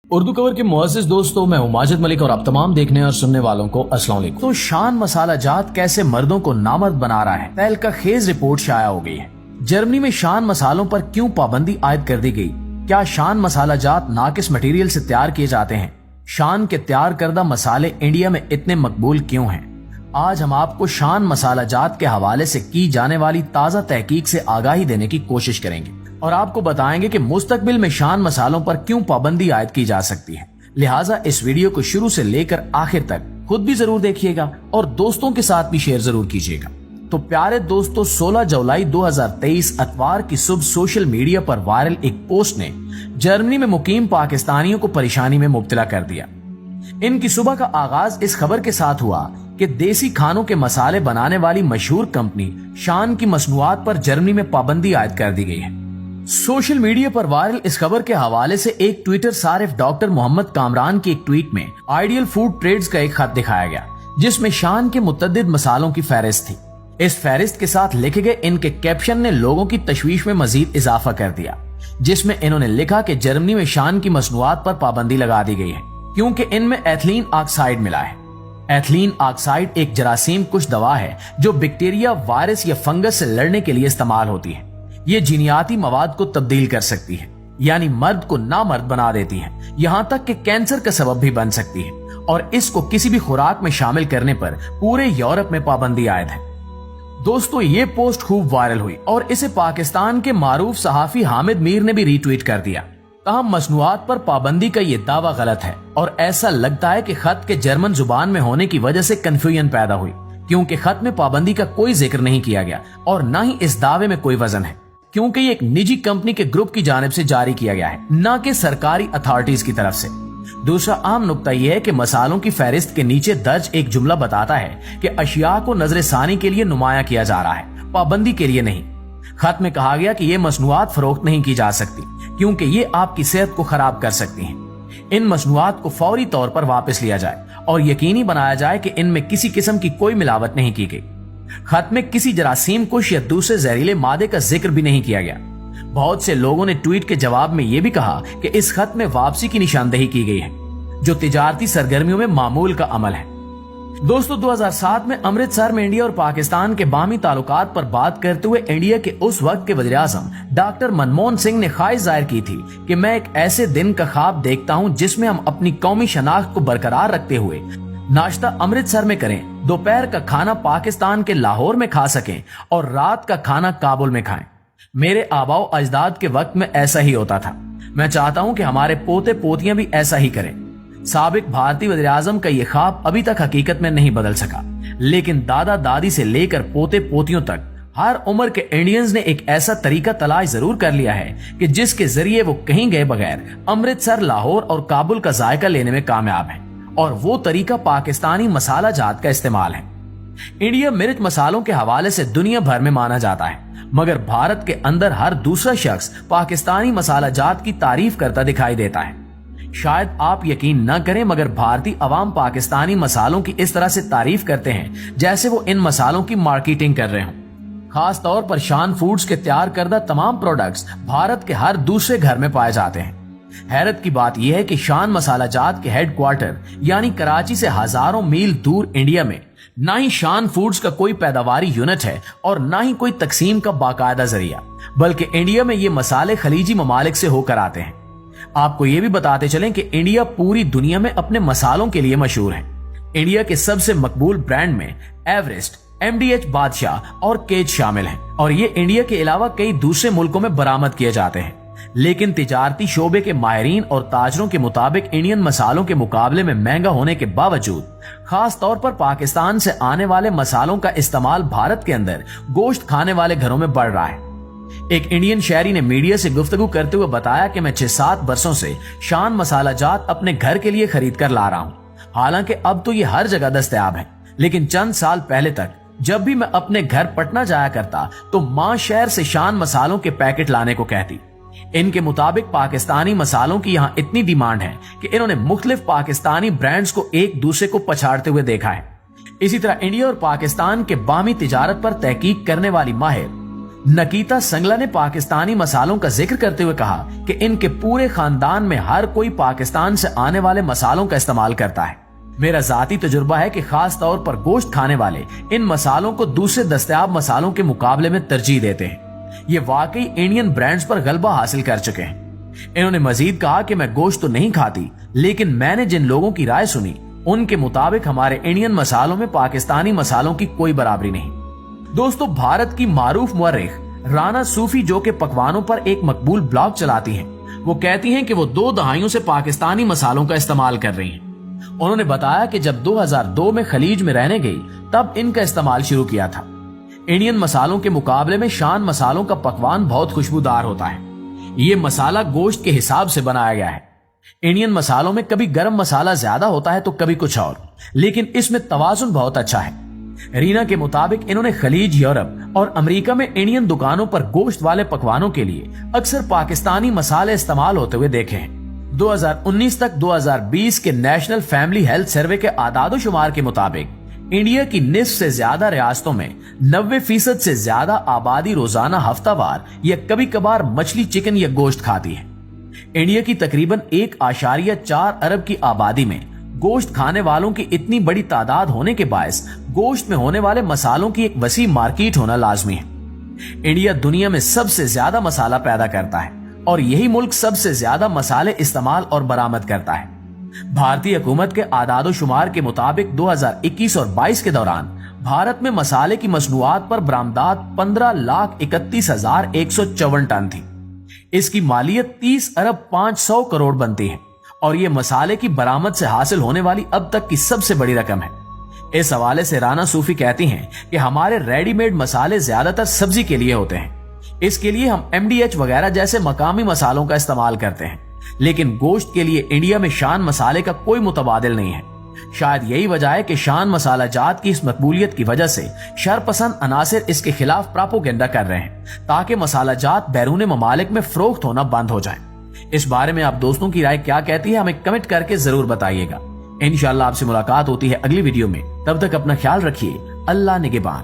Urdu cover के मुअज़्ज़िज़ दोस्तों, मैं हूं माजिद मलिक और आप तमाम देखने और सुनने वालों को अस्सलाम वालेकुम। तो शान मसाला जात कैसे मर्दों को नामर्द बना रहा है, तहलका खेज रिपोर्ट शाया हो गई है। जर्मनी में शान मसालों पर क्यों पाबंदी आयद कर दी गई? क्या शान मसाला जात नाकिस मटेरियल से तैयार किए जाते हैं? शान के तैयार करदा मसाले इंडिया में इतने मकबूल क्यों हैं? आज हम आपको शान मसाला जात के हवाले से की जाने वाली ताज़ा तहकीक से आगाही देने की कोशिश करेंगे और आपको बताएंगे कि मुस्तकबिल में शान मसालों पर क्यों पाबंदी आयद की जा सकती है। लिहाजा इस वीडियो को शुरू से लेकर आखिर तक खुद भी जरूर देखिएगा और दोस्तों के साथ भी शेयर जरूर कीजिएगा। तो प्यारे दोस्तों, 16 जुलाई 2023 अतवार की सुबह सोशल मीडिया पर वायरल एक पोस्ट ने जर्मनी में मुकीम पाकिस्तानियों को परेशानी में मुब्तला कर दिया। इनकी सुबह का आगाज इस खबर के साथ हुआ कि देसी खानों के मसाले बनाने वाली मशहूर कंपनी शान की मसनूआत पर जर्मनी में पाबंदी आयद कर दी गई है। सोशल मीडिया पर वायरल इस खबर के हवाले से एक ट्विटर सारिफ डॉक्टर मोहम्मद कामरान की एक ट्वीट में आइडियल फूड ट्रेड्स का एक खत दिखाया गया जिसमें शान के मुतअद्दिद मसालों की फहरिस्त थी। इस फहरिस्त के साथ लिखे गए इनके कैप्शन ने लोगों की तशवीश में मजीद इजाफा कर दिया, जिसमें इन्होंने लिखा कि जर्मनी में शान की मसनूआत पर पाबंदी लगा दी गई है क्योंकि इनमें एथिलीन ऑक्साइड मिला है। एथिलीन ऑक्साइड एक जरासीम कुछ दवा है जो बैक्टीरिया, वायरस या फंगस से लड़ने के लिए इस्तेमाल होती है। ये जीनियाती मवाद को तब्दील कर सकती है, यानी मर्द को नामर्द बना देती है, यहाँ तक कि कैंसर का सबब भी बन सकती है और इसको किसी भी खुराक में शामिल करने पर पूरे यूरोप में पाबंदी आयद है। दोस्तों, ये पोस्ट खूब वायरल हुई और इसे पाकिस्तान के मारूफ सहाफी हामिद मीर ने भी रीट्वीट कर दिया। ताहम मसनूआत पर पाबंदी का ये दावा गलत है और ऐसा लगता है कि खत के जर्मन जुबान में होने की वजह से कंफ्यूजन पैदा हुई, क्योंकि खत में पाबंदी का कोई जिक्र नहीं किया गया और न ही इस दावे में कोई वजन है, क्योंकि ये एक निजी कंपनी के ग्रुप की जानिब से जारी किया गया है, न कि सरकारी अथॉरिटीज की तरफ से। दूसरा अहम नुक्ता यह है कि मसालों की फहरिस्त के नीचे दर्ज एक जुमला बताता है कि अशिया को नजर सानी के लिए नुमाया किया जा रहा है, पाबंदी के लिए नहीं। खत में कहा गया कि ये मसनूआत फरोख्त नहीं की जा सकती क्योंकि ये आपकी सेहत को खराब कर सकती हैं। इन मसनूआत को फौरी तौर पर वापस लिया जाए और यकीनी बनाया जाए कि इनमें किसी किस्म की कोई मिलावट नहीं की गई। खत में किसी जरासीम कुश या दूसरे जहरीले मादे का जिक्र भी नहीं किया गया। बहुत से लोगों ने ट्वीट के जवाब में यह भी कहा कि इस खत में वापसी की निशानदेही की गई है, जो तिजारती सरगर्मियों में मामूल का अमल है। दोस्तों, 2007 में अमृतसर में इंडिया और पाकिस्तान के बामी ताल्लुकात पर बात करते हुए इंडिया के उस वक्त के वज़ीर आज़म डॉक्टर मनमोहन सिंह ने ख्वाहिश जाहिर की थी कि मैं एक ऐसे दिन का ख्वाब देखता हूं जिसमें हम अपनी कौमी शनाख्त को बरकरार रखते हुए नाश्ता अमृतसर में करें, दोपहर का खाना पाकिस्तान के लाहौर में खा सकें और रात का खाना काबुल में खाएं। मेरे आबाओ अजदाद के वक्त में ऐसा ही होता था। मैं चाहता हूं कि हमारे पोते पोतियां भी ऐसा ही करें। साबिक भारतीय वज़ीर आज़म का ये ख्वाब अभी तक हकीकत में नहीं बदल सका, लेकिन दादा दादी से लेकर पोते पोतियों तक हर उम्र के इंडियंस ने एक ऐसा तरीका तलाश जरूर कर लिया है कि जिसके जरिए वो कहीं गए बगैर अमृतसर, लाहौर और काबुल का जायका लेने में कामयाब है, और वो तरीका पाकिस्तानी मसाला जात का इस्तेमाल है। इंडिया मिर्च मसालों के हवाले से दुनिया भर में माना जाता है, मगर भारत के अंदर हर दूसरा शख्स पाकिस्तानी मसाला जात की तारीफ करता दिखाई देता है। शायद आप यकीन न करें, मगर भारतीय अवाम पाकिस्तानी मसालों की इस तरह से तारीफ करते हैं जैसे वो इन मसालों की मार्केटिंग कर रहे हों। खास तौर पर शान फूड्स के तैयार करदा तमाम प्रोडक्ट्स भारत के हर दूसरे घर में पाए जाते हैं। हैरत की बात यह है कि शान मसाला जात के हेडक्वार्टर यानी कराची से हजारों मील दूर इंडिया में ना ही शान फूड्स का कोई पैदावारी यूनिट है और ना ही कोई तकसीम का बाकायदा जरिया, बल्कि इंडिया में ये मसाले खलीजी ममालिक से होकर आते हैं। आपको ये भी बताते चलें कि इंडिया पूरी दुनिया में अपने मसालों के लिए मशहूर है। इंडिया के सबसे मकबूल ब्रांड में एवरेस्ट, MDH बादशाह और केज शामिल हैं और ये इंडिया के अलावा कई दूसरे मुल्कों में बरामद किए जाते हैं। लेकिन तिजारती शोबे के माहिरीन और ताजरों के मुताबिक इंडियन मसालों के मुकाबले में महंगा होने के बावजूद खास तौर पर पाकिस्तान से आने वाले मसालों का इस्तेमाल भारत के अंदर गोश्त खाने वाले घरों में बढ़ रहा है। एक इंडियन शहरी ने मीडिया से गुफ्तगू करते हुए बताया कि मैं 6-7 वर्षों से शान मसाला जात अपने घर के लिए खरीद कर ला रहा हूँ। हालांकि अब तो ये हर जगह दस्तयाब है, लेकिन चंद साल पहले तक जब भी मैं अपने घर पटना जाया करता तो माँ शहर से शान मसालों के पैकेट लाने को कहती। इनके मुताबिक पाकिस्तानी मसालों की यहाँ इतनी डिमांड है कि इन्होंने मुख्तलिफ पाकिस्तानी ब्रांड्स को एक दूसरे को पछाड़ते हुए देखा है। इसी तरह इंडिया और पाकिस्तान के बामी तिजारत पर तहकीक करने वाली माहिर नकीता संगला ने पाकिस्तानी मसालों का जिक्र करते हुए कहा कि इनके पूरे खानदान में हर कोई पाकिस्तान से आने वाले मसालों का इस्तेमाल करता है। मेरा जाती तजुर्बा है कि खास तौर पर गोश्त खाने वाले इन मसालों को दूसरे दस्तयाब मसालों के मुकाबले में तरजीह देते हैं। ये वाकई इंडियन ब्रांड्स पर गलबा हासिल कर चुके हैं। इन्होंने मजीद कहा कि मैं गोश्त तो नहीं खाती, लेकिन मैंने जिन लोगों की राय सुनी उनके मुताबिक हमारे इंडियन मसालों में पाकिस्तानी मसालों की कोई बराबरी नहीं। दोस्तों, भारत की मारूफ मुअर्रिख राना सूफी जो के पकवानों पर एक मकबूल ब्लॉग चलाती हैं, वो कहती हैं कि वो 2 दहाइयों से पाकिस्तानी मसालों का इस्तेमाल कर रही हैं। उन्होंने बताया कि जब 2002 में खलीज में रहने गई तब इनका इस्तेमाल शुरू किया था। इंडियन मसालों के मुकाबले में शान मसालों का पकवान बहुत खुशबूदार होता है। ये मसाला गोश्त के हिसाब से बनाया गया है। इंडियन मसालों में कभी गरम मसाला ज्यादा होता है तो कभी कुछ और, लेकिन इसमें तवाजुन बहुत अच्छा है। रीना के मुताबिक इन्होंने खलीज, यूरोप और अमेरिका में इंडियन दुकानों पर गोश्त वाले पकवानों के लिए अक्सर पाकिस्तानी मसाले इस्तेमाल होते हुए देखे हैं। 2019 तक 2020 के नेशनल फैमिली हेल्थ सर्वे के आदादोशुमार के मुताबिक इंडिया की निस्फ से ज्यादा रियासतों में 90% से ज्यादा आबादी रोजाना हफ्तावार या कभी कभार मछली, चिकन या गोश्त खाती है। इंडिया की तकरीबन 1.4 अरब की आबादी में गोश्त खाने वालों की इतनी बड़ी तादाद होने के बायस गोश्त में होने वाले मसालों की एक वसी मार्केट होना लाजमी है। इंडिया दुनिया में सबसे ज्यादा मसाला पैदा करता है और यही मुल्क सबसे ज्यादा मसाले इस्तेमाल और बरामद करता है। भारतीय हुकूमत के आदादोशुमार के मुताबिक 2021 और 22 के दौरान भारत में मसाले की मसनूआत पर बरामदात 15,31,154 टन थी। इसकी मालियत 30 अरब 500 करोड़ बनती है और ये मसाले की बरामद से हासिल होने वाली अब तक की सबसे बड़ी रकम है। इस हवाले से राना सूफी कहती हैं कि हमारे रेडीमेड मसाले ज्यादातर सब्जी के लिए होते हैं। इसके लिए हम MDH वगैरह जैसे मकामी मसालों का इस्तेमाल करते हैं, लेकिन गोश्त के लिए इंडिया में शान मसाले का कोई मुतबादिल नहीं है। शायद यही वजह है कि शान मसाला जात की इस मकबूलियत की वजह से शरपसंद अनासिर इसके खिलाफ प्रोपेगेंडा कर रहे हैं ताकि मसाला जात बैरून ममालिक में फरोख्त होना बंद हो जाए। इस बारे में आप दोस्तों की राय क्या कहती है, हमें कमेंट करके जरूर बताइएगा। इंशाअल्लाह आपसे मुलाकात होती है अगली वीडियो में। तब तक अपना ख्याल रखिए। अल्लाह निगहबान।